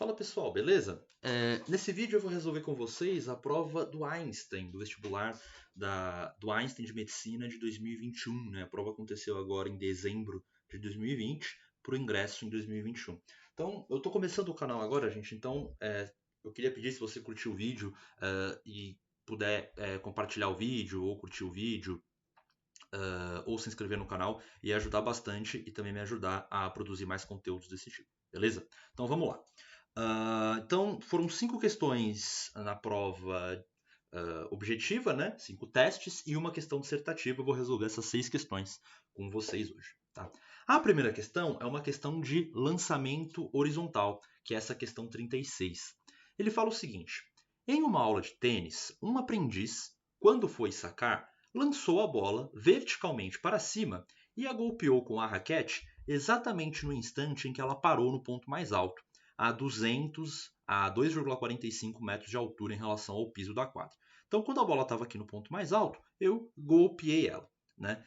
Fala pessoal, beleza? Nesse vídeo eu vou resolver com vocês a prova do Einstein, do vestibular do Einstein de Medicina de 2021. Né? A prova aconteceu agora em dezembro de 2020 para o ingresso em 2021. Então, eu estou começando o canal agora, gente, então eu queria pedir se você curtiu o vídeo e puder compartilhar o vídeo ou curtir o vídeo, ou se inscrever no canal, ia ajudar bastante e também me ajudar a produzir mais conteúdos desse tipo, beleza? Então vamos lá. Então foram 5 questões na prova objetiva, né? 5 testes e uma questão dissertativa. Eu vou resolver essas 6 questões com vocês hoje. Tá? A primeira questão é uma questão de lançamento horizontal, que é essa questão 36. Ele fala o seguinte: em uma aula de tênis, um aprendiz, quando foi sacar, lançou a bola verticalmente para cima e a golpeou com a raquete exatamente no instante em que ela parou no ponto mais alto, a 2,45 metros de altura em relação ao piso da quadra. Então, quando a bola estava aqui no ponto mais alto, eu golpeei ela. Né?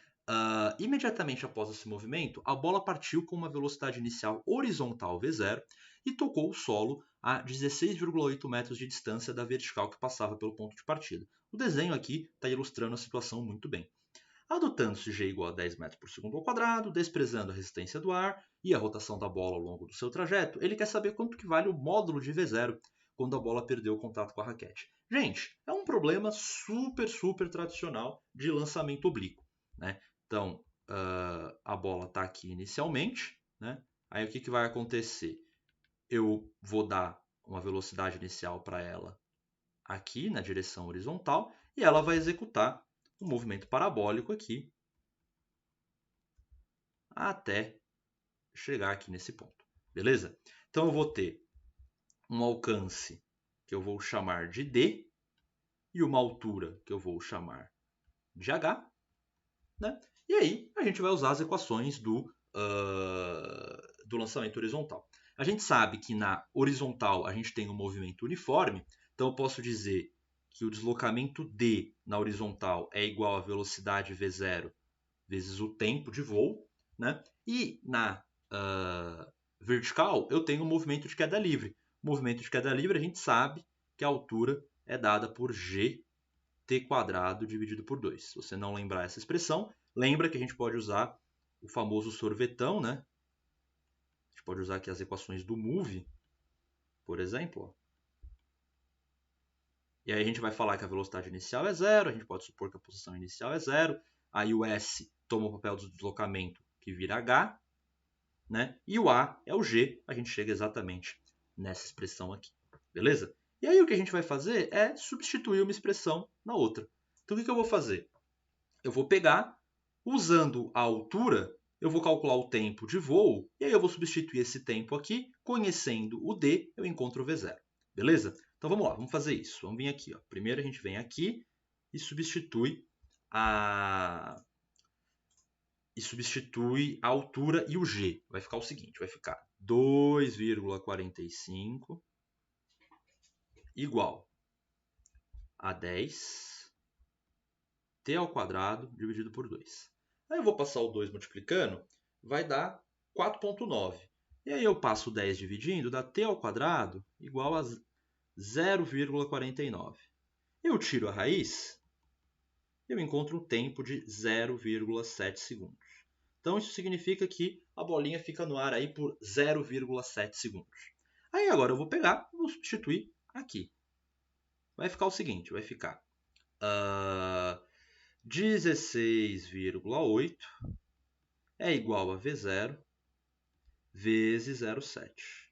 Imediatamente após esse movimento, a bola partiu com uma velocidade inicial horizontal V0 e tocou o solo a 16,8 metros de distância da vertical que passava pelo ponto de partida. O desenho aqui está ilustrando a situação muito bem. Adotando-se G igual a 10 metros por segundo ao quadrado, desprezando a resistência do ar e a rotação da bola ao longo do seu trajeto, ele quer saber quanto que vale o módulo de V0 quando a bola perdeu o contato com a raquete. Gente, é um problema super tradicional de lançamento oblíquo. Né? Então, a bola está aqui inicialmente. Né? Aí o que vai acontecer? Eu vou dar uma velocidade inicial para ela aqui na direção horizontal e ela vai executar um movimento parabólico aqui até chegar aqui nesse ponto, beleza? Então eu vou ter um alcance que eu vou chamar de D e uma altura que eu vou chamar de H, né? E aí a gente vai usar as equações do lançamento horizontal. A gente sabe que na horizontal a gente tem um movimento uniforme, então eu posso dizer que o deslocamento D na horizontal é igual à velocidade V0 vezes o tempo de voo, né? E na vertical eu tenho um movimento de queda livre. O movimento de queda livre a gente sabe que a altura é dada por gt² dividido por 2. Se você não lembrar essa expressão, lembra que a gente pode usar o famoso sorvetão, né? A gente pode usar aqui as equações do move, por exemplo. E aí a gente vai falar que a velocidade inicial é zero, a gente pode supor que a posição inicial é zero, aí o S toma o papel do deslocamento, que vira h, né? E o A é o G, a gente chega exatamente nessa expressão aqui, beleza? E aí o que a gente vai fazer é substituir uma expressão na outra. Então o que eu vou fazer? Eu vou pegar, usando a altura, eu vou calcular o tempo de voo, e aí eu vou substituir esse tempo aqui, conhecendo o D, eu encontro o V0, beleza? Então vamos lá, vamos fazer isso. Vamos vir aqui. Ó. Primeiro a gente vem aqui e substitui a altura e o G. Vai ficar o seguinte, vai ficar 2,45 igual a 10 t ao quadrado dividido por 2. Aí eu vou passar o 2 multiplicando, vai dar 4,9. E aí eu passo o 10 dividindo, dá t ao quadrado igual a 0,49. Eu tiro a raiz, eu encontro um tempo de 0,7 segundos. Então isso significa que a bolinha fica no ar aí por 0,7 segundos. Aí agora eu vou pegar e vou substituir aqui. Vai ficar o seguinte, vai ficar 16,8 é igual a V0 vezes 0,7.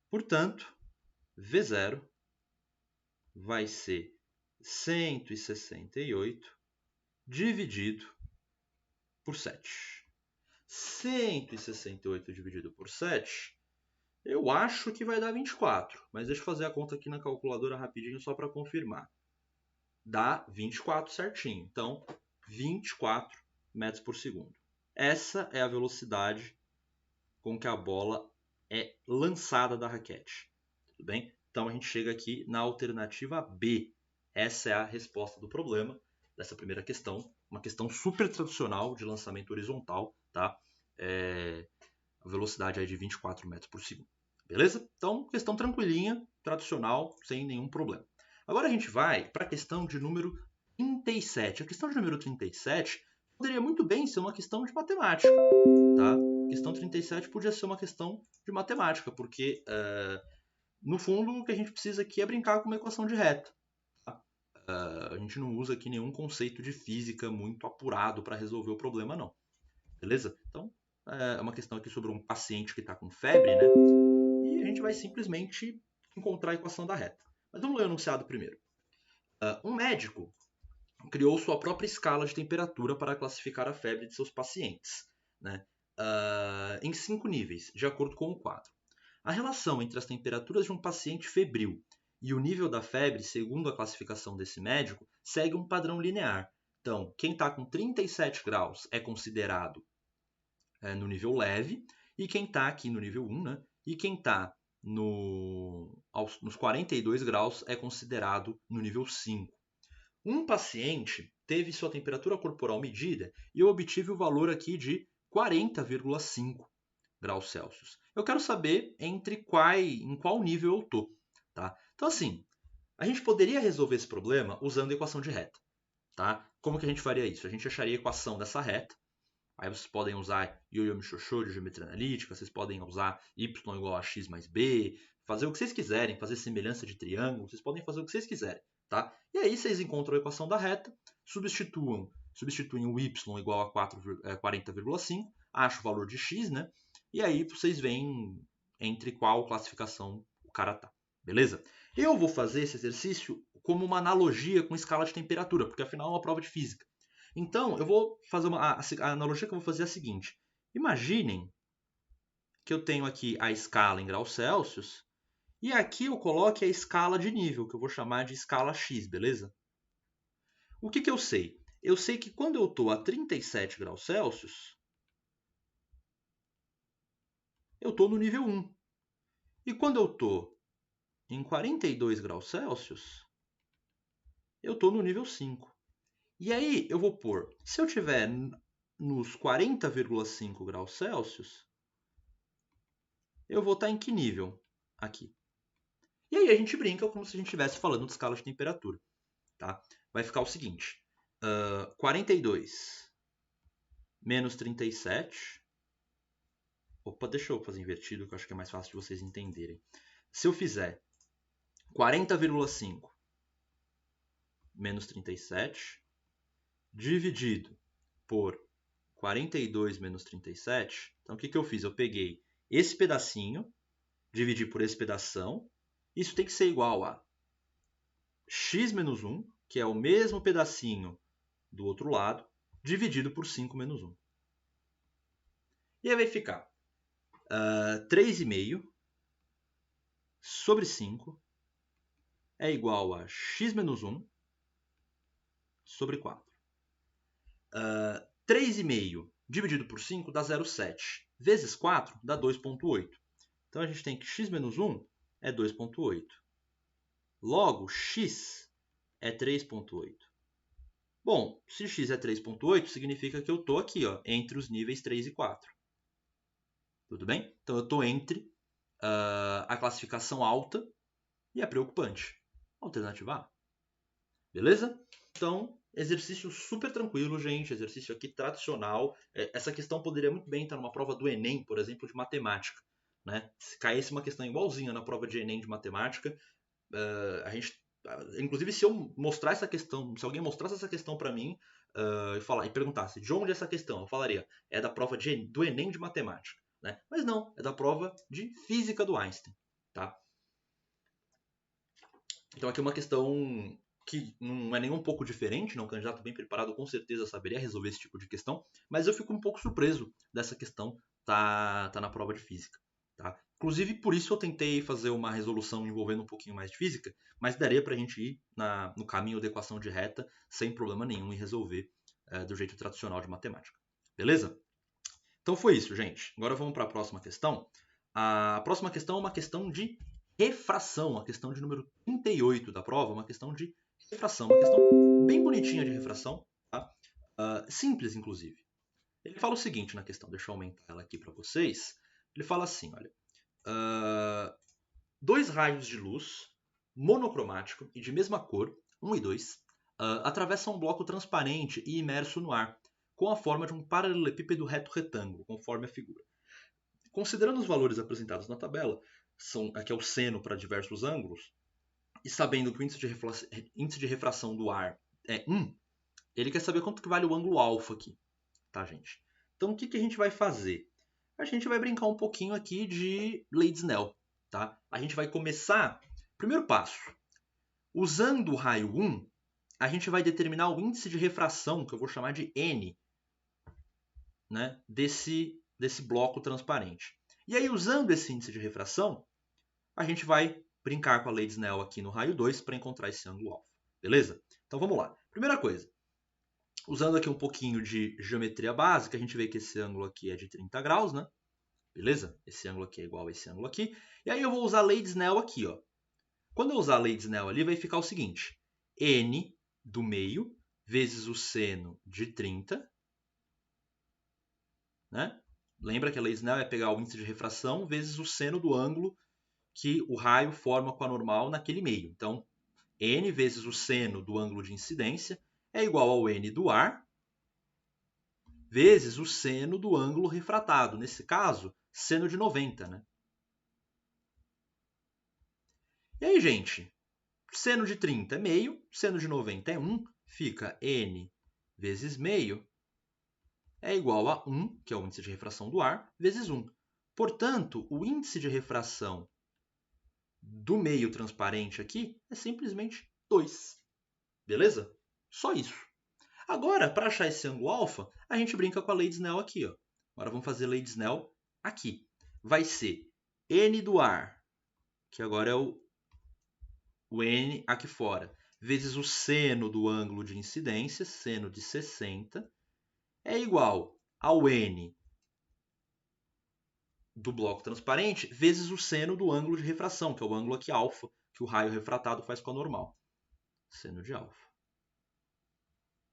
Portanto, V0 vai ser 168 dividido por 7. 168 dividido por 7, eu acho que vai dar 24. Mas deixa eu fazer a conta aqui na calculadora rapidinho só para confirmar. Dá 24 certinho. Então, 24 metros por segundo. Essa é a velocidade com que a bola é lançada da raquete. Tudo bem? Então, a gente chega aqui na alternativa B. Essa é a resposta do problema dessa primeira questão. Uma questão super tradicional de lançamento horizontal. Tá? A velocidade é de 24 metros por segundo. Beleza? Então, questão tranquilinha, tradicional, sem nenhum problema. Agora a gente vai para a questão de número 37. A questão de número 37 poderia muito bem ser uma questão de matemática, tá? A questão 37 podia ser uma questão de matemática, porque, no fundo, o que a gente precisa aqui é brincar com uma equação de reta. Tá? A gente não usa aqui nenhum conceito de física muito apurado para resolver o problema, não. Beleza? Então, é uma questão aqui sobre um paciente que está com febre, né? E a gente vai simplesmente encontrar a equação da reta. Mas vamos ler o enunciado primeiro. Um médico criou sua própria escala de temperatura para classificar a febre de seus pacientes, né? Em 5 níveis, de acordo com o quadro. A relação entre as temperaturas de um paciente febril e o nível da febre, segundo a classificação desse médico, segue um padrão linear. Então, quem está com 37 graus é considerado no nível leve, e quem está aqui no nível 1, né? E quem está nos 42 graus é considerado no nível 5. Um paciente teve sua temperatura corporal medida e eu obtive o valor aqui de 40,5 graus Celsius. Eu quero saber em qual nível eu estou. Tá? Então, assim, a gente poderia resolver esse problema usando a equação de reta. Tá? Como que a gente faria isso? A gente acharia a equação dessa reta. Aí vocês podem usar Yo-Yo-Mi-Shosho de geometria analítica, vocês podem usar y igual a x mais b, fazer o que vocês quiserem, fazer semelhança de triângulo, vocês podem fazer o que vocês quiserem. Tá? E aí vocês encontram a equação da reta, substituem o y igual a 40,5, acham o valor de x, né? E aí vocês veem entre qual classificação o cara tá. Beleza? Eu vou fazer esse exercício como uma analogia com escala de temperatura, porque afinal é uma prova de física. Então, eu vou fazer a analogia que eu vou fazer é a seguinte. Imaginem que eu tenho aqui a escala em graus Celsius e aqui eu coloque a escala de nível, que eu vou chamar de escala X, beleza? O que eu sei? Eu sei que quando eu estou a 37 graus Celsius, eu estou no nível 1. E quando eu estou em 42 graus Celsius, eu estou no nível 5. E aí eu vou pôr, se eu estiver nos 40,5 graus Celsius, eu vou estar em que nível? Aqui. E aí a gente brinca como se a gente estivesse falando de escala de temperatura. Tá? Vai ficar o seguinte, 42 menos 37. Opa, deixa eu fazer invertido, que eu acho que é mais fácil de vocês entenderem. Se eu fizer 40,5 menos 37 dividido por 42 menos 37, então o que eu fiz? Eu peguei esse pedacinho, dividi por esse pedação, isso tem que ser igual a x menos 1, que é o mesmo pedacinho do outro lado, dividido por 5 menos 1. E aí vai ficar 3,5 sobre 5 é igual a x menos 1 sobre 4. 3,5 dividido por 5 dá 0,7. Vezes 4 dá 2,8. Então a gente tem que x menos 1 é 2,8. Logo, x é 3,8. Bom, se x é 3,8, significa que eu estou aqui, ó, entre os níveis 3 e 4. Tudo bem? Então eu estou entre a classificação alta e a preocupante. Alternativa A. Beleza? Então, exercício super tranquilo, gente. Exercício aqui tradicional. Essa questão poderia muito bem estar numa prova do Enem, por exemplo, de matemática. Né? Se caísse uma questão igualzinha na prova de Enem de matemática, inclusive se eu mostrar essa questão, se alguém mostrasse essa questão para mim e perguntasse de onde é essa questão, eu falaria, é da prova do Enem de matemática. Né? Mas não, é da prova de física do Einstein. Tá? Então aqui é uma questão que não é nem um pouco diferente, né? Um candidato bem preparado com certeza saberia resolver esse tipo de questão, mas eu fico um pouco surpreso dessa questão tá na prova de física. Tá? Inclusive, por isso eu tentei fazer uma resolução envolvendo um pouquinho mais de física, mas daria para a gente ir no caminho da equação de reta sem problema nenhum e resolver do jeito tradicional de matemática. Beleza? Então foi isso, gente. Agora vamos para a próxima questão. A próxima questão é uma questão de refração, a questão de número 38 da prova, uma questão de refração, uma questão bem bonitinha de refração, tá? Simples, inclusive. Ele fala o seguinte na questão, deixa eu aumentar ela aqui para vocês. Ele fala assim, olha, dois raios de luz monocromático e de mesma cor, 1 e 2, atravessam um bloco transparente e imerso no ar, com a forma de um paralelepípedo reto retângulo, conforme a figura. Considerando os valores apresentados na tabela, aqui é o seno para diversos ângulos, e sabendo que o índice de refração do ar é 1, ele quer saber quanto que vale o ângulo alfa aqui, tá, gente? Então, o que a gente vai fazer? A gente vai brincar um pouquinho aqui de lei de Snell, tá? A gente vai começar, primeiro passo, usando o raio 1, a gente vai determinar o índice de refração, que eu vou chamar de N, né, desse bloco transparente. E aí, usando esse índice de refração, a gente vai brincar com a lei de Snell aqui no raio 2 para encontrar esse ângulo alfa. Beleza? Então vamos lá. Primeira coisa, usando aqui um pouquinho de geometria básica, a gente vê que esse ângulo aqui é de 30 graus, né? Beleza? Esse ângulo aqui é igual a esse ângulo aqui. E aí eu vou usar a lei de Snell aqui, ó. Quando eu usar a lei de Snell ali, vai ficar o seguinte. N do meio vezes o seno de 30. Né? Lembra que a lei de Snell é pegar o índice de refração vezes o seno do ângulo que o raio forma com a normal naquele meio. Então, N vezes o seno do ângulo de incidência é igual ao N do ar vezes o seno do ângulo refratado. Nesse caso, seno de 90. Né? E aí, gente, seno de 30 é meio, seno de 90 é 1, fica N vezes meio é igual a 1, que é o índice de refração do ar, vezes 1. Portanto, o índice de refração do meio transparente aqui é simplesmente 2. Beleza? Só isso. Agora, para achar esse ângulo alfa, a gente brinca com a lei de Snell aqui. Ó. Agora vamos fazer a lei de Snell aqui. Vai ser N do ar, que agora é o N aqui fora, vezes o seno do ângulo de incidência, seno de 60, é igual ao N do bloco transparente vezes o seno do ângulo de refração, que é o ângulo aqui alfa, que o raio refratado faz com a normal. Seno de alfa.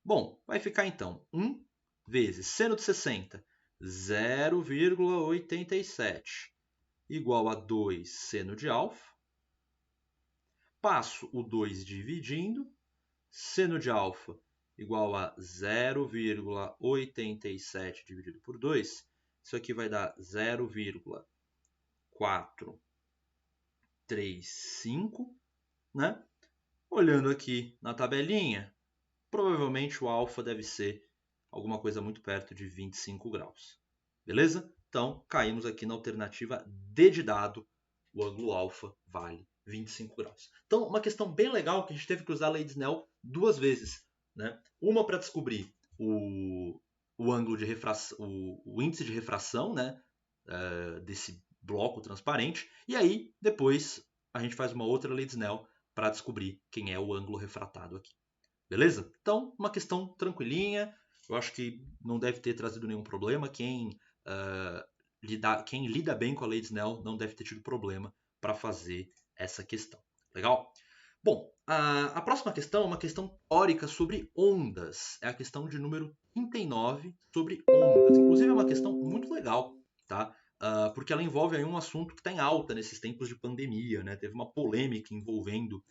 Bom, vai ficar então 1 vezes seno de 60, 0,87, igual a 2 seno de alfa. Passo o 2 dividindo, seno de alfa igual a 0,87 dividido por 2. Isso aqui vai dar 0,435, né? Olhando aqui na tabelinha, provavelmente o alfa deve ser alguma coisa muito perto de 25 graus. Beleza? Então, caímos aqui na alternativa D de dado, o ângulo alfa vale 25 graus. Então, uma questão bem legal que a gente teve que usar a lei de Snell 2 vezes. Né? Uma para descobrir o ângulo de refração, o índice de refração, né? Desse bloco transparente. E aí, depois, a gente faz uma outra lei de Snell para descobrir quem é o ângulo refratado aqui. Beleza? Então, uma questão tranquilinha. Eu acho que não deve ter trazido nenhum problema. Quem lida bem com a lei de Snell não deve ter tido problema para fazer essa questão. Legal? Bom, a próxima questão é uma questão teórica sobre ondas. É a questão de número 39 sobre ondas. Inclusive é uma questão muito legal, tá? Porque ela envolve aí um assunto que está em alta nesses tempos de pandemia. Né? Teve uma polêmica envolvendo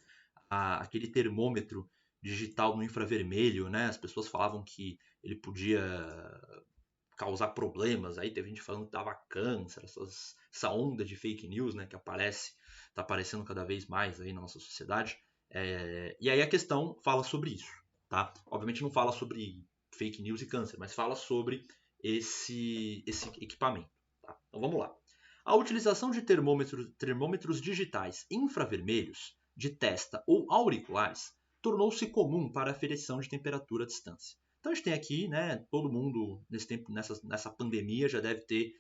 aquele termômetro digital no infravermelho. Né? As pessoas falavam que ele podia causar problemas. Aí teve gente falando que dava câncer, essa onda de fake news, né, que está aparecendo cada vez mais aí na nossa sociedade. E aí a questão fala sobre isso. Tá? Obviamente não fala sobre fake news e câncer, mas fala sobre esse equipamento. Tá? Então vamos lá. A utilização de termômetros digitais infravermelhos, de testa ou auriculares, tornou-se comum para a aferição de temperatura à distância. Então a gente tem aqui, né, todo mundo nesse tempo, nessa pandemia já deve ter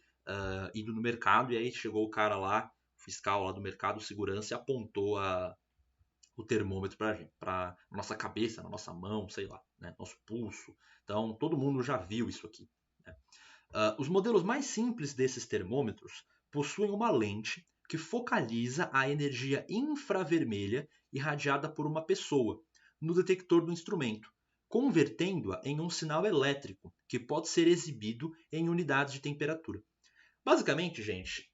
ido no mercado, e aí chegou o cara lá, o fiscal lá do mercado, segurança, e apontou o termômetro para a gente, para nossa cabeça, na nossa mão, sei lá, né, nosso pulso. Então todo mundo já viu isso aqui. Né? Os modelos mais simples desses termômetros possuem uma lente que focaliza a energia infravermelha irradiada por uma pessoa no detector do instrumento, convertendo-a em um sinal elétrico que pode ser exibido em unidades de temperatura. Basicamente, gente,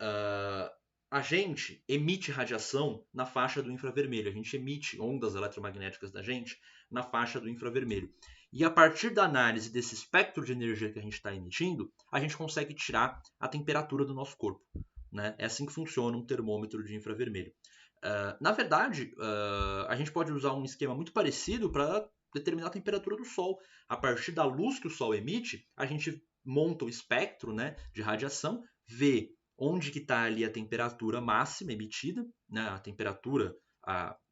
a gente emite radiação na faixa do infravermelho. A gente emite ondas eletromagnéticas da gente na faixa do infravermelho. E a partir da análise desse espectro de energia que a gente está emitindo, a gente consegue tirar a temperatura do nosso corpo. Né? É assim que funciona um termômetro de infravermelho. Na verdade, a gente pode usar um esquema muito parecido para determinar a temperatura do Sol. A partir da luz que o Sol emite, a gente monta o espectro, né, de radiação, vê onde que está ali a temperatura máxima emitida, né, a temperatura,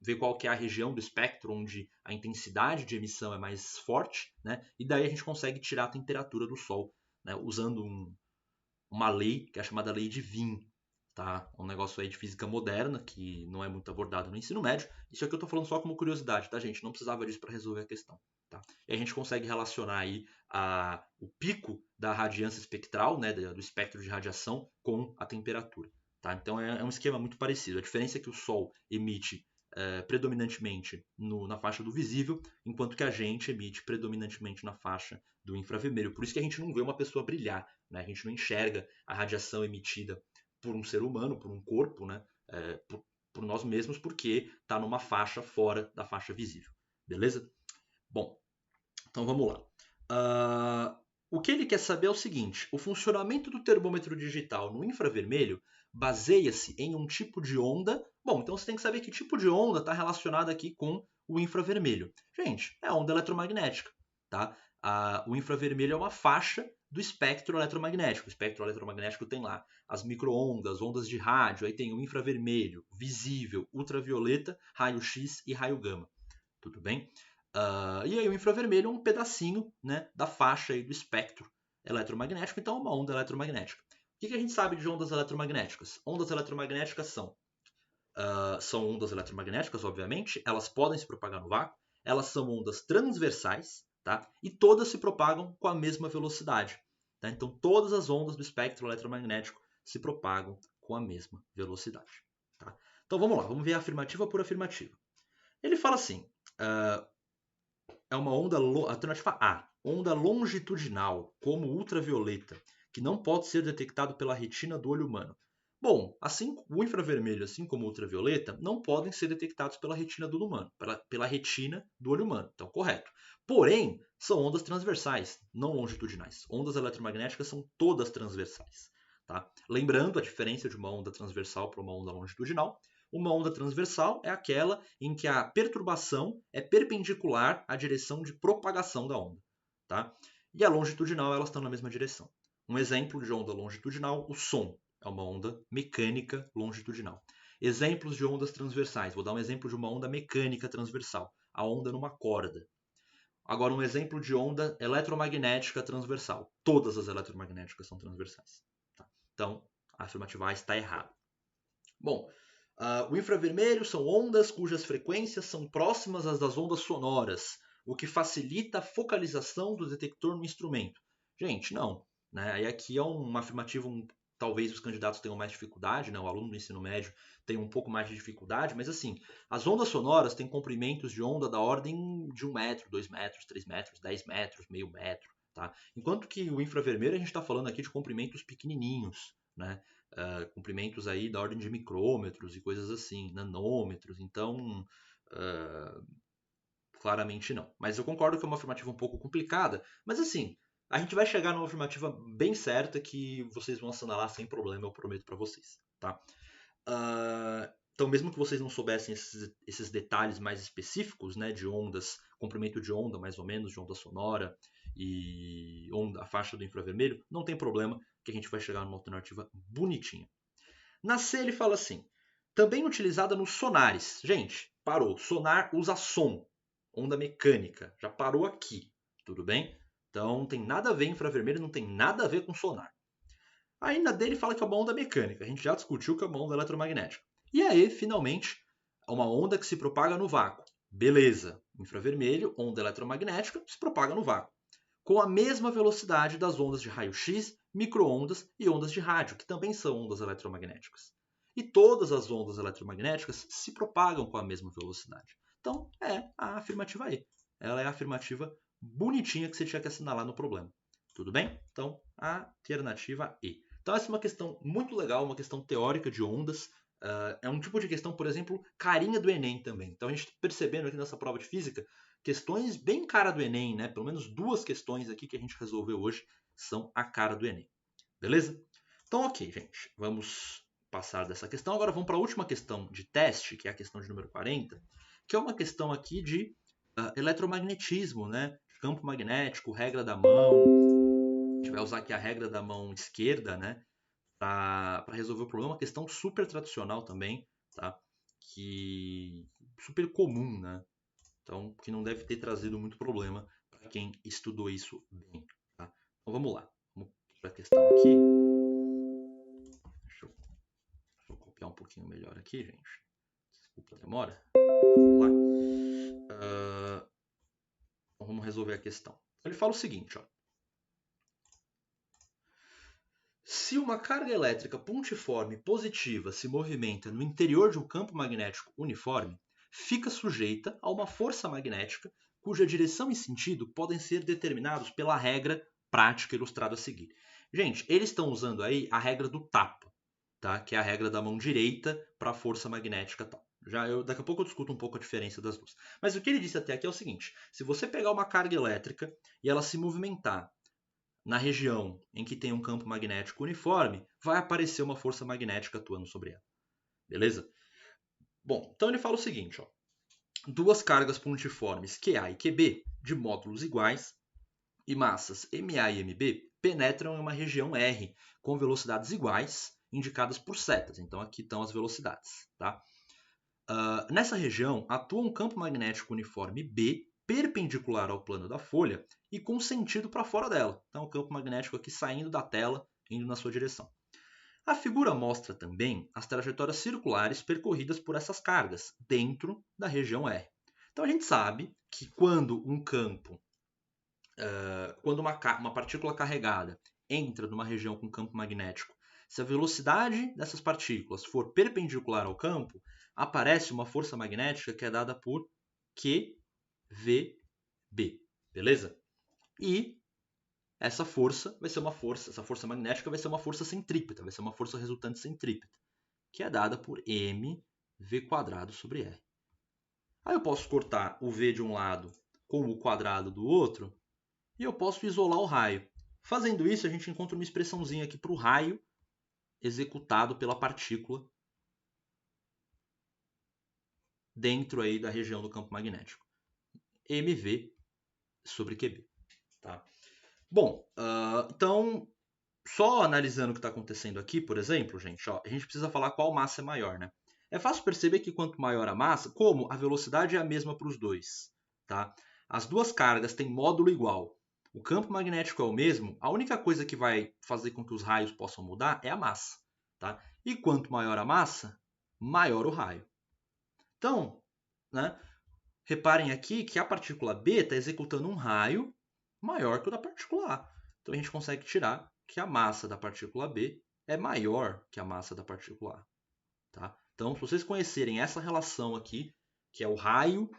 ver qual que é a região do espectro onde a intensidade de emissão é mais forte, né, e daí a gente consegue tirar a temperatura do Sol, né, usando uma lei que é chamada lei de Wien. Tá? Um negócio aí de física moderna que não é muito abordado no ensino médio. Isso aqui eu estou falando só como curiosidade, tá, gente? Não precisava disso para resolver a questão. Tá? E a gente consegue relacionar aí o pico da radiância espectral, né, do espectro de radiação, com a temperatura. Tá? Então é um esquema muito parecido. A diferença é que o Sol emite predominantemente na faixa do visível, enquanto que a gente emite predominantemente na faixa do infravermelho. Por isso que a gente não vê uma pessoa brilhar, né? A gente não enxerga a radiação emitida por um ser humano, por um corpo, né? Por nós mesmos, porque está numa faixa fora da faixa visível. Beleza? Bom, então vamos lá. O que ele quer saber é o seguinte: o funcionamento do termômetro digital no infravermelho baseia-se em um tipo de onda. Bom, então você tem que saber que tipo de onda está relacionado aqui com o infravermelho. Gente, é a onda eletromagnética. Tá? O infravermelho é uma faixa do espectro eletromagnético. O espectro eletromagnético tem lá as microondas, ondas de rádio, aí tem o infravermelho, visível, ultravioleta, raio-x e raio gama. Tudo bem? E aí o infravermelho é um pedacinho, né, da faixa aí do espectro eletromagnético, então é uma onda eletromagnética. O que a gente sabe de ondas eletromagnéticas? Ondas eletromagnéticas são ondas eletromagnéticas, obviamente, elas podem se propagar no vácuo, elas são ondas transversais, tá? E todas se propagam com a mesma velocidade. Tá? Então todas as ondas do espectro eletromagnético se propagam com a mesma velocidade. Tá? Então vamos lá, vamos ver a afirmativa por afirmativa. Ele fala assim, é uma onda, alternativa A, onda longitudinal, como ultravioleta, que não pode ser detectado pela retina do olho humano. Bom, assim, o infravermelho, assim como o ultravioleta, não podem ser detectados pela retina do humano, pela retina do olho humano. Então, correto. Porém, são ondas transversais, não longitudinais. Ondas eletromagnéticas são todas transversais. Tá? Lembrando a diferença de uma onda transversal para uma onda longitudinal. Uma onda transversal é aquela em que a perturbação é perpendicular à direção de propagação da onda. Tá? E a longitudinal, elas estão na mesma direção. Um exemplo de onda longitudinal, o som. É uma onda mecânica longitudinal. Exemplos de ondas transversais. Vou dar um exemplo de uma onda mecânica transversal. A onda numa corda. Agora, um exemplo de onda eletromagnética transversal. Todas as eletromagnéticas são transversais. Tá? Então, a afirmativa A está errada. Bom, o infravermelho são ondas cujas frequências são próximas às das ondas sonoras, o que facilita a focalização do detector no instrumento. Gente, não. Né? E aqui é uma afirmativa, talvez os candidatos tenham mais dificuldade, né? O aluno do ensino médio tem um pouco mais de dificuldade, mas assim, as ondas sonoras têm comprimentos de onda da ordem de 1 metro, 2 metros, 3 metros, 10 metros, meio metro. Tá? Enquanto que o infravermelho a gente está falando aqui de comprimentos pequenininhos, né? Comprimentos aí da ordem de micrômetros e coisas assim, nanômetros, então claramente não. Mas eu concordo que é uma afirmativa um pouco complicada, mas assim, a gente vai chegar numa afirmativa bem certa que vocês vão assinalar sem problema, eu prometo para vocês, tá? Então, mesmo que vocês não soubessem esses detalhes mais específicos, né, de ondas, comprimento de onda mais ou menos, de onda sonora e a faixa do infravermelho, não tem problema que a gente vai chegar numa alternativa bonitinha. Na C ele fala assim, também utilizada nos sonares. Gente, parou. Sonar usa som, onda mecânica. Já parou aqui, tudo bem? Então não tem nada a ver infravermelho, não tem nada a ver com sonar. Aí na D ele fala que é uma onda mecânica. A gente já discutiu que é uma onda eletromagnética. E aí, finalmente, é uma onda que se propaga no vácuo. Beleza. Infravermelho, onda eletromagnética, se propaga no vácuo. Com a mesma velocidade das ondas de raio-x, microondas e ondas de rádio, que também são ondas eletromagnéticas. E todas as ondas eletromagnéticas se propagam com a mesma velocidade. Então, é a afirmativa E. Ela é a afirmativa bonitinha que você tinha que assinalar no problema. Tudo bem? Então, a alternativa E. Então essa é uma questão muito legal, uma questão teórica de ondas. É um tipo de questão, por exemplo, carinha do Enem também. Então a gente está percebendo aqui nessa prova de física questões bem cara do Enem, né? Pelo menos 2 questões aqui que a gente resolveu hoje são a cara do Enem. Beleza? Então ok, gente. Vamos passar dessa questão. Agora vamos para a última questão de teste, que é a questão de número 40, que é uma questão aqui de eletromagnetismo, né? Campo magnético, regra da mão. A gente vai usar aqui a regra da mão esquerda, né? Para resolver o problema. Uma questão super tradicional também, tá? Que super comum, né? Então, que não deve ter trazido muito problema para quem estudou isso bem, tá? Então vamos lá. Vamos para a questão aqui. Deixa eu copiar um pouquinho melhor aqui, gente. Desculpa a demora. Vamos lá. Então vamos resolver a questão. Ele fala o seguinte, ó. Se uma carga elétrica pontiforme positiva se movimenta no interior de um campo magnético uniforme, fica sujeita a uma força magnética cuja direção e sentido podem ser determinados pela regra prática ilustrada a seguir. Gente, eles estão usando aí a regra do tapa, tá? Que é a regra da mão direita para a força magnética tal. Daqui a pouco eu discuto um pouco a diferença das duas. Mas o que ele disse até aqui é o seguinte: se você pegar uma carga elétrica e ela se movimentar na região em que tem um campo magnético uniforme, vai aparecer uma força magnética atuando sobre ela. Beleza? Bom, então ele fala o seguinte, ó. Duas cargas pontiformes QA e QB, de módulos iguais, e massas MA e MB, penetram em uma região R, com velocidades iguais, indicadas por setas. Então aqui estão as velocidades. Tá? Nessa região, atua um campo magnético uniforme B, perpendicular ao plano da folha e com sentido para fora dela. Então, o campo magnético aqui saindo da tela, indo na sua direção. A figura mostra também as trajetórias circulares percorridas por essas cargas, dentro da região R. Então, a gente sabe que quando um campo, quando uma partícula carregada entra numa região com campo magnético, se a velocidade dessas partículas for perpendicular ao campo, aparece uma força magnética que é dada por QVB, beleza? E essa força vai ser essa força magnética vai ser uma força centrípeta, vai ser uma força resultante centrípeta, que é dada por mv² sobre r. Aí eu posso cortar o v de um lado com o quadrado do outro e eu posso isolar o raio. Fazendo isso, a gente encontra uma expressãozinha aqui para o raio executado pela partícula dentro aí da região do campo magnético. mv sobre QB. Tá? Bom, então, só analisando o que está acontecendo aqui, por exemplo, gente, ó, a gente precisa falar qual massa é maior, né? É fácil perceber que quanto maior a massa, como a velocidade é a mesma para os dois, tá? As duas cargas têm módulo igual. O campo magnético é o mesmo, a única coisa que vai fazer com que os raios possam mudar é a massa, tá? E quanto maior a massa, maior o raio. Então, né, reparem aqui que a partícula B está executando um raio maior que o da partícula A. Então a gente consegue tirar que a massa da partícula B é maior que a massa da partícula A. Tá? Então, se vocês conhecerem essa relação aqui, que é o raio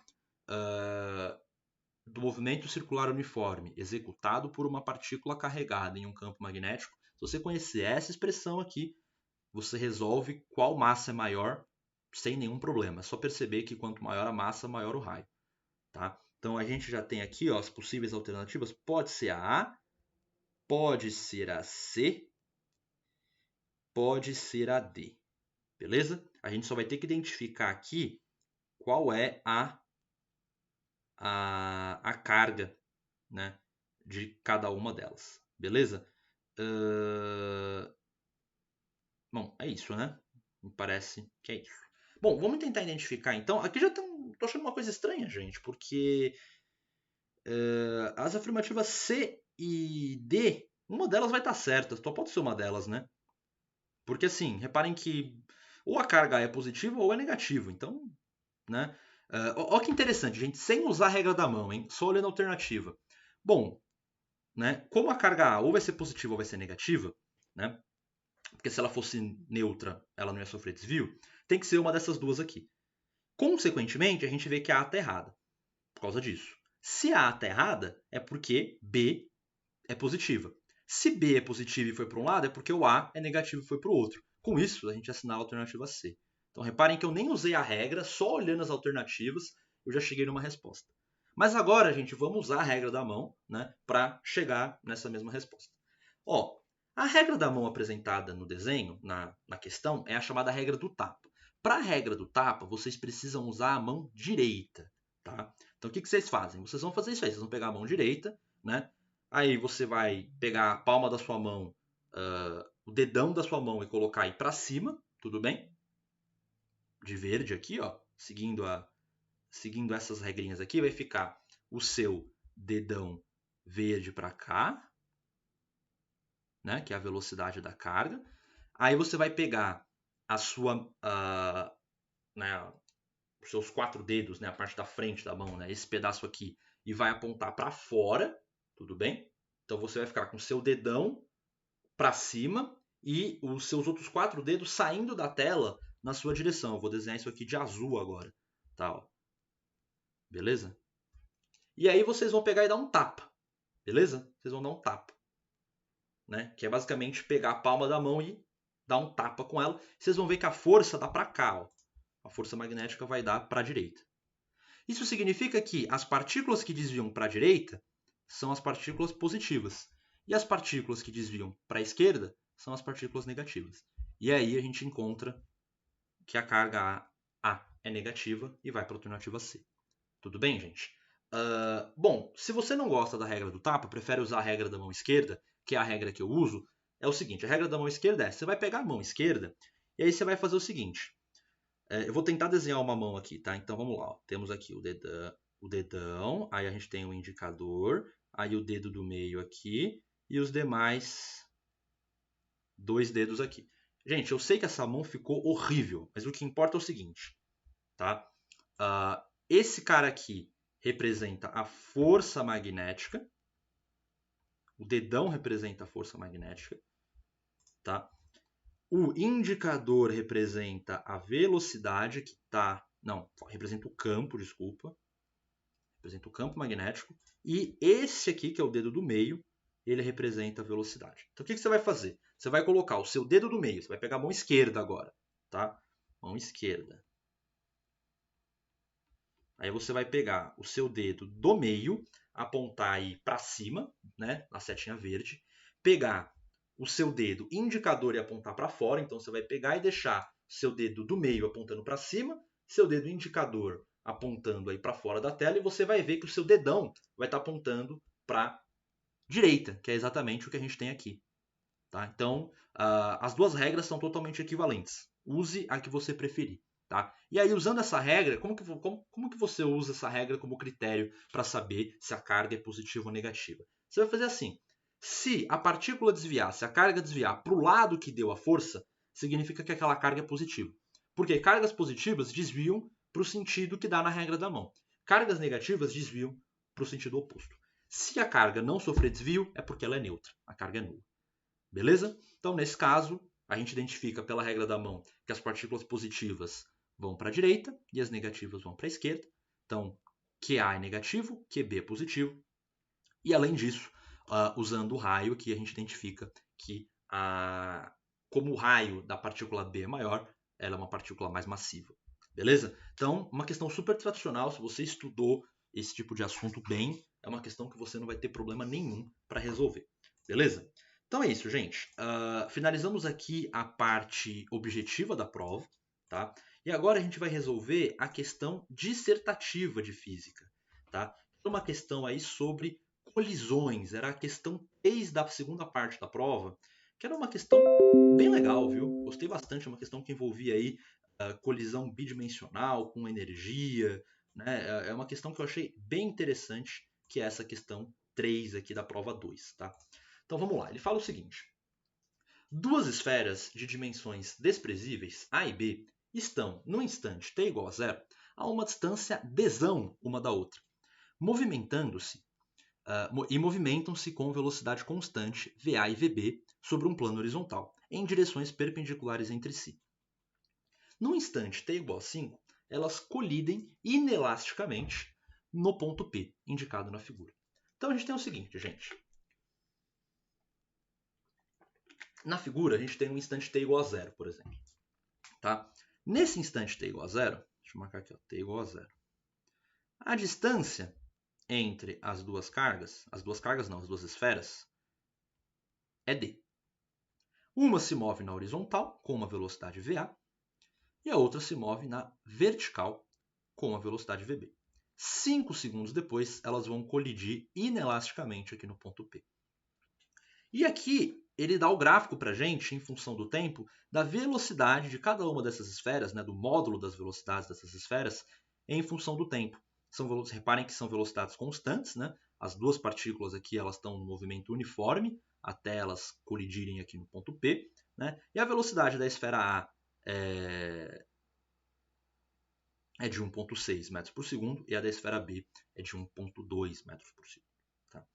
do movimento circular uniforme executado por uma partícula carregada em um campo magnético, se você conhecer essa expressão aqui, você resolve qual massa é maior sem nenhum problema. É só perceber que quanto maior a massa, maior o raio. Tá? Então a gente já tem aqui ó, as possíveis alternativas. Pode ser a A, pode ser a C, pode ser a D. Beleza? A gente só vai ter que identificar aqui qual é a carga, né, de cada uma delas. Beleza? Bom, é isso, né? Me parece que é isso. Bom, vamos tentar identificar então. Aqui já tô achando uma coisa estranha, gente, porque as afirmativas C e D, uma delas vai estar certa, só pode ser uma delas, né? Porque assim, reparem que ou a carga é positiva ou é negativa, então, né? Ó que interessante, gente, sem usar a regra da mão, hein? Só olhando a alternativa. Bom, né? Como a carga A ou vai ser positiva ou vai ser negativa, né? Porque se ela fosse neutra, ela não ia sofrer desvio, tem que ser uma dessas duas aqui. Consequentemente, a gente vê que a A está errada, por causa disso. Se a A está errada, é porque B é positiva. Se B é positivo e foi para um lado, é porque o A é negativo e foi para o outro. Com isso, a gente assinala a alternativa C. Então, reparem que eu nem usei a regra, só olhando as alternativas, eu já cheguei numa resposta. Mas agora, gente, vamos usar a regra da mão, né, para chegar nessa mesma resposta. Ó, a regra da mão apresentada no desenho, na questão, é a chamada regra do tapa. Para a regra do tapa, vocês precisam usar a mão direita, tá? Então, o que vocês fazem? Vocês vão fazer isso aí, vocês vão pegar a mão direita, né? Aí você vai pegar a palma da sua mão, o dedão da sua mão e colocar aí para cima, tudo bem? De verde aqui, ó, seguindo essas regrinhas aqui, vai ficar o seu dedão verde para cá, né, que é a velocidade da carga. Aí você vai pegar a sua, né, os seus 4 dedos, né, a parte da frente da mão, né, esse pedaço aqui, e vai apontar para fora, tudo bem? Então você vai ficar com o seu dedão para cima e os seus outros 4 dedos saindo da tela na sua direção. Eu vou desenhar isso aqui de azul agora, tá? Ó. Beleza? E aí vocês vão pegar e dar um tapa, beleza? Vocês vão dar um tapa, né? Que é basicamente pegar a palma da mão e dar um tapa com ela. Vocês vão ver que a força dá para cá, ó. A força magnética vai dar para a direita. Isso significa que as partículas que desviam para a direita são as partículas positivas. E as partículas que desviam para a esquerda são as partículas negativas. E aí a gente encontra que a carga A é negativa e vai para a alternativa C. Tudo bem, gente? Bom, se você não gosta da regra do tapa, prefere usar a regra da mão esquerda, que é a regra que eu uso, é o seguinte, a regra da mão esquerda é, você vai pegar a mão esquerda e aí você vai fazer o seguinte. Eu vou tentar desenhar uma mão aqui, tá? Então vamos lá. Ó. Temos aqui o dedão, aí a gente tem o indicador, aí o dedo do meio aqui e os demais 2 dedos aqui. Gente, eu sei que essa mão ficou horrível, mas o que importa é o seguinte, tá? Esse cara aqui representa a força magnética, o dedão representa a força magnética, tá? O indicador representa a velocidade que está... Não, representa o campo, desculpa. Representa o campo magnético. E esse aqui, que é o dedo do meio, ele representa a velocidade. Então, o que você vai fazer? Você vai colocar o seu dedo do meio. Você vai pegar a mão esquerda agora, tá? Mão esquerda. Aí você vai pegar o seu dedo do meio, apontar aí para cima, né? Na setinha verde. Pegar o seu dedo indicador e apontar para fora. Então você vai pegar e deixar seu dedo do meio apontando para cima, seu dedo indicador apontando aí para fora da tela e você vai ver que o seu dedão vai estar apontando para direita, que é exatamente o que a gente tem aqui. Tá? Então, as duas regras são totalmente equivalentes. Use a que você preferir. Tá? E aí, usando essa regra, como que você usa essa regra como critério para saber se a carga é positiva ou negativa? Você vai fazer assim. Se a partícula desviar, se a carga desviar para o lado que deu a força, significa que aquela carga é positiva. Porque cargas positivas desviam para o sentido que dá na regra da mão. Cargas negativas desviam para o sentido oposto. Se a carga não sofrer desvio, é porque ela é neutra. A carga é nula. Beleza? Então, nesse caso, a gente identifica pela regra da mão que as partículas positivas vão para a direita e as negativas vão para a esquerda. Então, QA é negativo, QB é positivo. E, além disso, usando o raio, aqui a gente identifica que, como o raio da partícula B é maior, ela é uma partícula mais massiva. Beleza? Então, uma questão super tradicional, se você estudou esse tipo de assunto bem, é uma questão que você não vai ter problema nenhum para resolver. Beleza? Então é isso, gente. Finalizamos aqui a parte objetiva da prova, tá? E agora a gente vai resolver a questão dissertativa de física, tá? Uma questão aí sobre colisões, era a questão 3 da segunda parte da prova, que era uma questão bem legal, viu? Gostei bastante, é uma questão que envolvia aí colisão bidimensional com energia, né? É uma questão que eu achei bem interessante, que é essa questão 3 aqui da prova 2, tá? Então vamos lá, ele fala o seguinte. Duas esferas de dimensões desprezíveis, A e B, estão, no instante t igual a zero, a uma distância dzão uma da outra, movimentando-se e movimentam-se com velocidade constante, VA e VB, sobre um plano horizontal, em direções perpendiculares entre si. No instante t igual a 5, elas colidem inelasticamente no ponto P, indicado na figura. Então a gente tem o seguinte, gente. Na figura, a gente tem um instante t igual a 0, por exemplo. Tá? Nesse instante t igual a 0, deixa eu marcar aqui, ó, t igual a 0. A distância entre as duas cargas não, as duas esferas, é d. Uma se move na horizontal com uma velocidade va e a outra se move na vertical com uma velocidade vb. 5 segundos depois, elas vão colidir inelasticamente aqui no ponto P. E aqui ele dá o gráfico para a gente, em função do tempo, da velocidade de cada uma dessas esferas, né, do módulo das velocidades dessas esferas, em função do tempo. Reparem que são velocidades constantes, né? As duas partículas aqui elas estão no movimento uniforme até elas colidirem aqui no ponto P. Né? E a velocidade da esfera A é de 1,6 metros por segundo e a da esfera B é de 1,2 metros por segundo. Tá?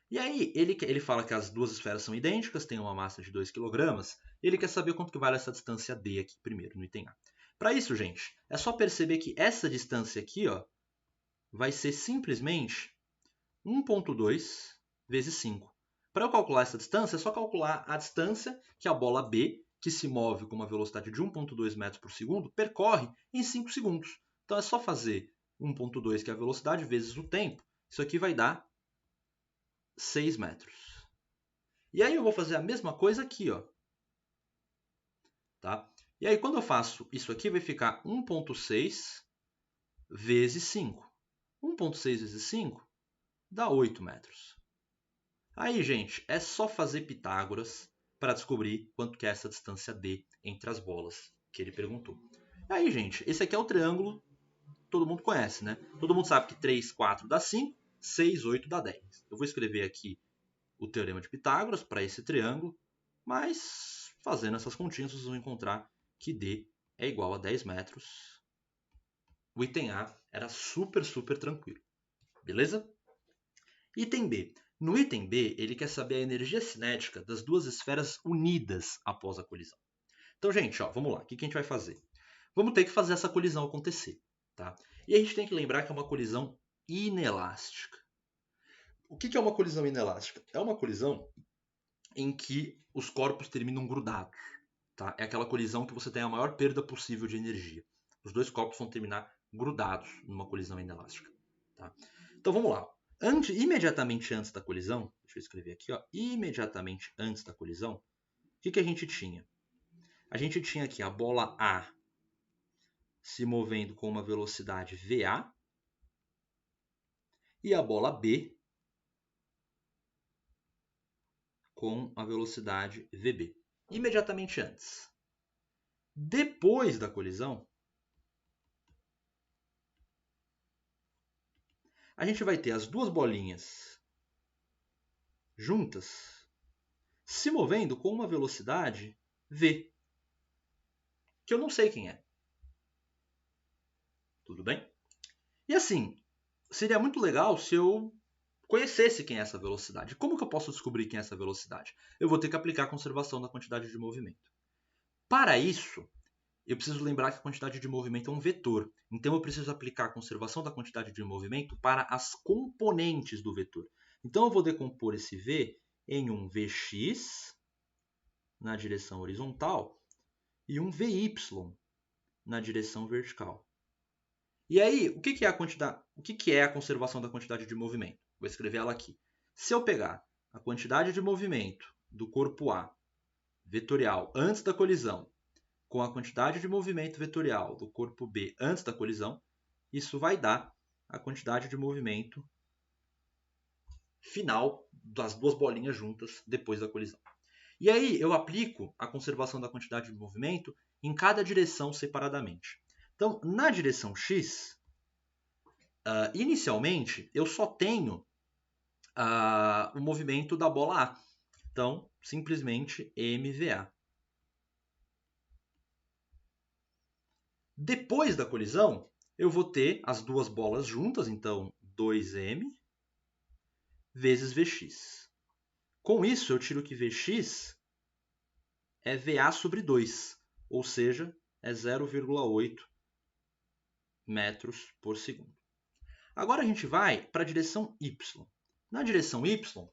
E aí ele fala que as duas esferas são idênticas, têm uma massa de 2 kg, e ele quer saber quanto que vale essa distância D aqui primeiro, no item A. Para isso, gente, é só perceber que essa distância aqui, ó, vai ser simplesmente 1,2 vezes 5. Para eu calcular essa distância, é só calcular a distância que a bola B, que se move com uma velocidade de 1,2 metros por segundo, percorre em 5 segundos. Então é só fazer 1,2, que é a velocidade, vezes o tempo. Isso aqui vai dar 6 metros. E aí eu vou fazer a mesma coisa aqui, ó. Tá? E aí quando eu faço isso aqui, vai ficar 1,6 vezes 5. 1,6 vezes 5 dá 8 metros. Aí, gente, é só fazer Pitágoras para descobrir quanto que é essa distância D entre as bolas que ele perguntou. Aí, gente, esse aqui é o triângulo que todo mundo conhece, né? Todo mundo sabe que 3, 4 dá 5, 6, 8 dá 10. Eu vou escrever aqui o teorema de Pitágoras para esse triângulo, mas fazendo essas continhas vocês vão encontrar que D é igual a 10 metros. O item A era super, super tranquilo. Beleza? Item B. No item B, ele quer saber a energia cinética das duas esferas unidas após a colisão. Então, gente, ó, vamos lá. O que a gente vai fazer? Vamos ter que fazer essa colisão acontecer. Tá? E a gente tem que lembrar que é uma colisão inelástica. O que é uma colisão inelástica? É uma colisão em que os corpos terminam grudados. Tá? É aquela colisão que você tem a maior perda possível de energia. Os dois corpos vão terminar grudados numa colisão inelástica. Tá? Então vamos lá. Imediatamente antes da colisão, deixa eu escrever aqui, ó, imediatamente antes da colisão, o que a gente tinha? A gente tinha aqui a bola A se movendo com uma velocidade VA e a bola B com a velocidade VB. Imediatamente antes. Depois da colisão, a gente vai ter as duas bolinhas juntas se movendo com uma velocidade V, que eu não sei quem é. Tudo bem? E assim, seria muito legal se eu conhecesse quem é essa velocidade. Como que eu posso descobrir quem é essa velocidade? Eu vou ter que aplicar a conservação da quantidade de movimento. Para isso, eu preciso lembrar que a quantidade de movimento é um vetor. Então eu preciso aplicar a conservação da quantidade de movimento para as componentes do vetor. Então eu vou decompor esse V em um Vx na direção horizontal e um Vy na direção vertical. E aí, o que é a conservação da quantidade de movimento? Vou escrever ela aqui. Se eu pegar a quantidade de movimento do corpo A vetorial antes da colisão com a quantidade de movimento vetorial do corpo B antes da colisão, isso vai dar a quantidade de movimento final das duas bolinhas juntas depois da colisão. E aí eu aplico a conservação da quantidade de movimento em cada direção separadamente. Então, na direção X, inicialmente, eu só tenho o movimento da bola A. Então, simplesmente MVA. Depois da colisão, eu vou ter as duas bolas juntas, então 2M vezes Vx. Com isso, eu tiro que Vx é VA sobre 2, ou seja, é 0,8 metros por segundo. Agora a gente vai para a direção Y. Na direção Y,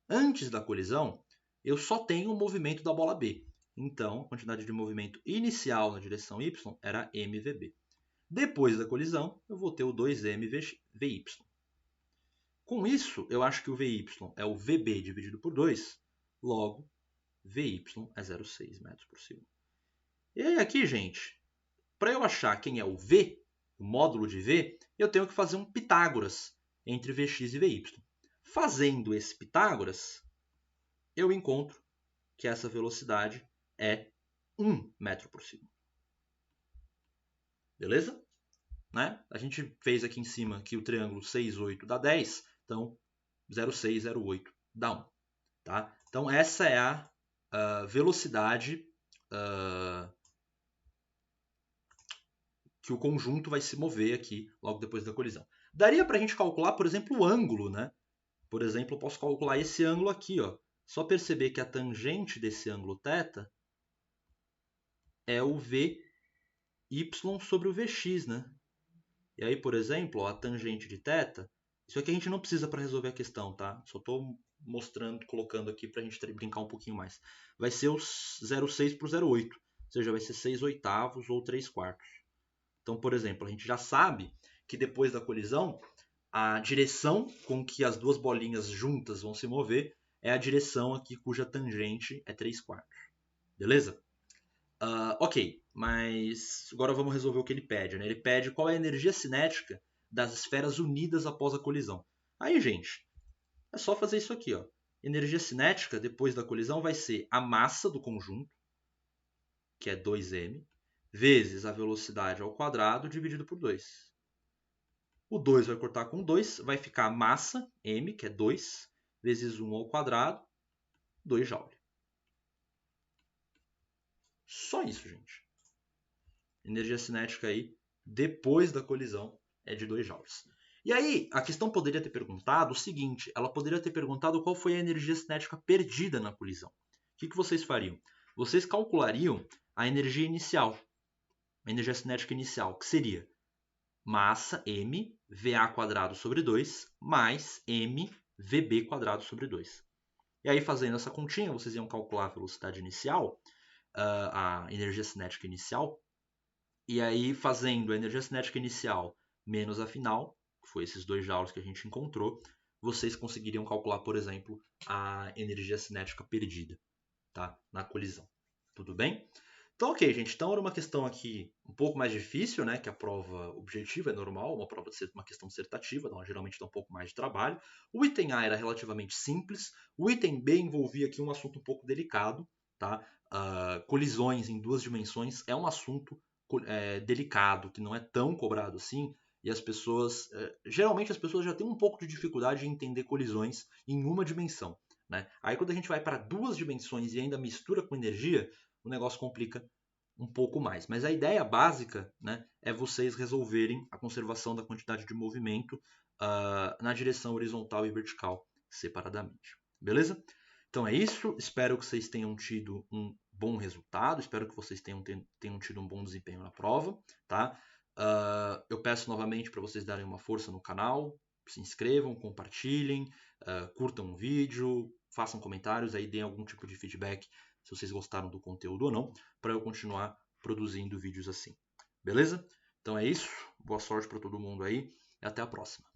antes da colisão, eu só tenho o movimento da bola B. Então, a quantidade de movimento inicial na direção y era mvb. Depois da colisão, eu vou ter o 2mvy. Com isso, eu acho que o vy é o vb dividido por 2, logo, vy é 0,6 metros por segundo. E aí aqui, gente, para eu achar quem é o v, o módulo de v, eu tenho que fazer um Pitágoras entre vx e vy. Fazendo esse Pitágoras, eu encontro que essa velocidade é 1 metro por segundo. Beleza? Né? A gente fez aqui em cima que o triângulo 6, 8 dá 10, então 0,6, 0,8 dá 1. Tá? Então essa é a velocidade que o conjunto vai se mover aqui logo depois da colisão. Daria para a gente calcular, por exemplo, o ângulo, né? Por exemplo, eu posso calcular esse ângulo aqui, ó. Só perceber que a tangente desse ângulo θ é o Vy sobre o Vx, né? E aí, por exemplo, ó, a tangente de θ, isso aqui a gente não precisa para resolver a questão, tá? Só estou mostrando, colocando aqui para a gente brincar um pouquinho mais. Vai ser o 0,6 por 0,8, ou seja, vai ser 6 oitavos ou 3 quartos. Então, por exemplo, a gente já sabe que depois da colisão, a direção com que as duas bolinhas juntas vão se mover é a direção aqui cuja tangente é 3 quartos. Beleza? Ok, mas agora vamos resolver o que ele pede. Né? Ele pede qual é a energia cinética das esferas unidas após a colisão. Aí, gente, é só fazer isso aqui. Ó. Energia cinética depois da colisão vai ser a massa do conjunto, que é 2m, vezes a velocidade ao quadrado dividido por 2. O 2 vai cortar com 2, vai ficar a massa, m, que é 2, vezes 1 ao quadrado, 2 joules. Só isso, gente. Energia cinética aí, depois da colisão, é de 2 joules. E aí, a questão poderia ter perguntado o seguinte, ela poderia ter perguntado qual foi a energia cinética perdida na colisão. O que vocês fariam? Vocês calculariam a energia inicial, a energia cinética inicial, que seria massa m, VA quadrado sobre 2, mais m, VB quadrado sobre 2. E aí, fazendo essa continha, vocês iam calcular a velocidade inicial, a energia cinética inicial, e aí, fazendo a energia cinética inicial menos a final, que foi esses 2 joules que a gente encontrou, vocês conseguiriam calcular, por exemplo, a energia cinética perdida, tá? Na colisão. Tudo bem? Então, ok, gente. Então, era uma questão aqui um pouco mais difícil, né? Que a prova objetiva é normal, uma questão dissertativa, então, geralmente dá um pouco mais de trabalho. O item A era relativamente simples. O item B envolvia aqui um assunto um pouco delicado, tá? Colisões em 2 dimensões é um assunto delicado, que não é tão cobrado assim, e as pessoas, geralmente as pessoas já têm um pouco de dificuldade em entender colisões em uma dimensão. Né? Aí quando a gente vai para 2 dimensões e ainda mistura com energia, o negócio complica um pouco mais. Mas a ideia básica, né, é vocês resolverem a conservação da quantidade de movimento na direção horizontal e vertical separadamente. Beleza? Então é isso. Espero que vocês tenham tido um bom resultado. Espero que vocês tenham tido um bom desempenho na prova. Tá? Eu peço novamente para vocês darem uma força no canal. Se inscrevam, compartilhem, curtam o vídeo, façam comentários, aí deem algum tipo de feedback se vocês gostaram do conteúdo ou não, para eu continuar produzindo vídeos assim. Beleza? Então é isso. Boa sorte para todo mundo aí e até a próxima.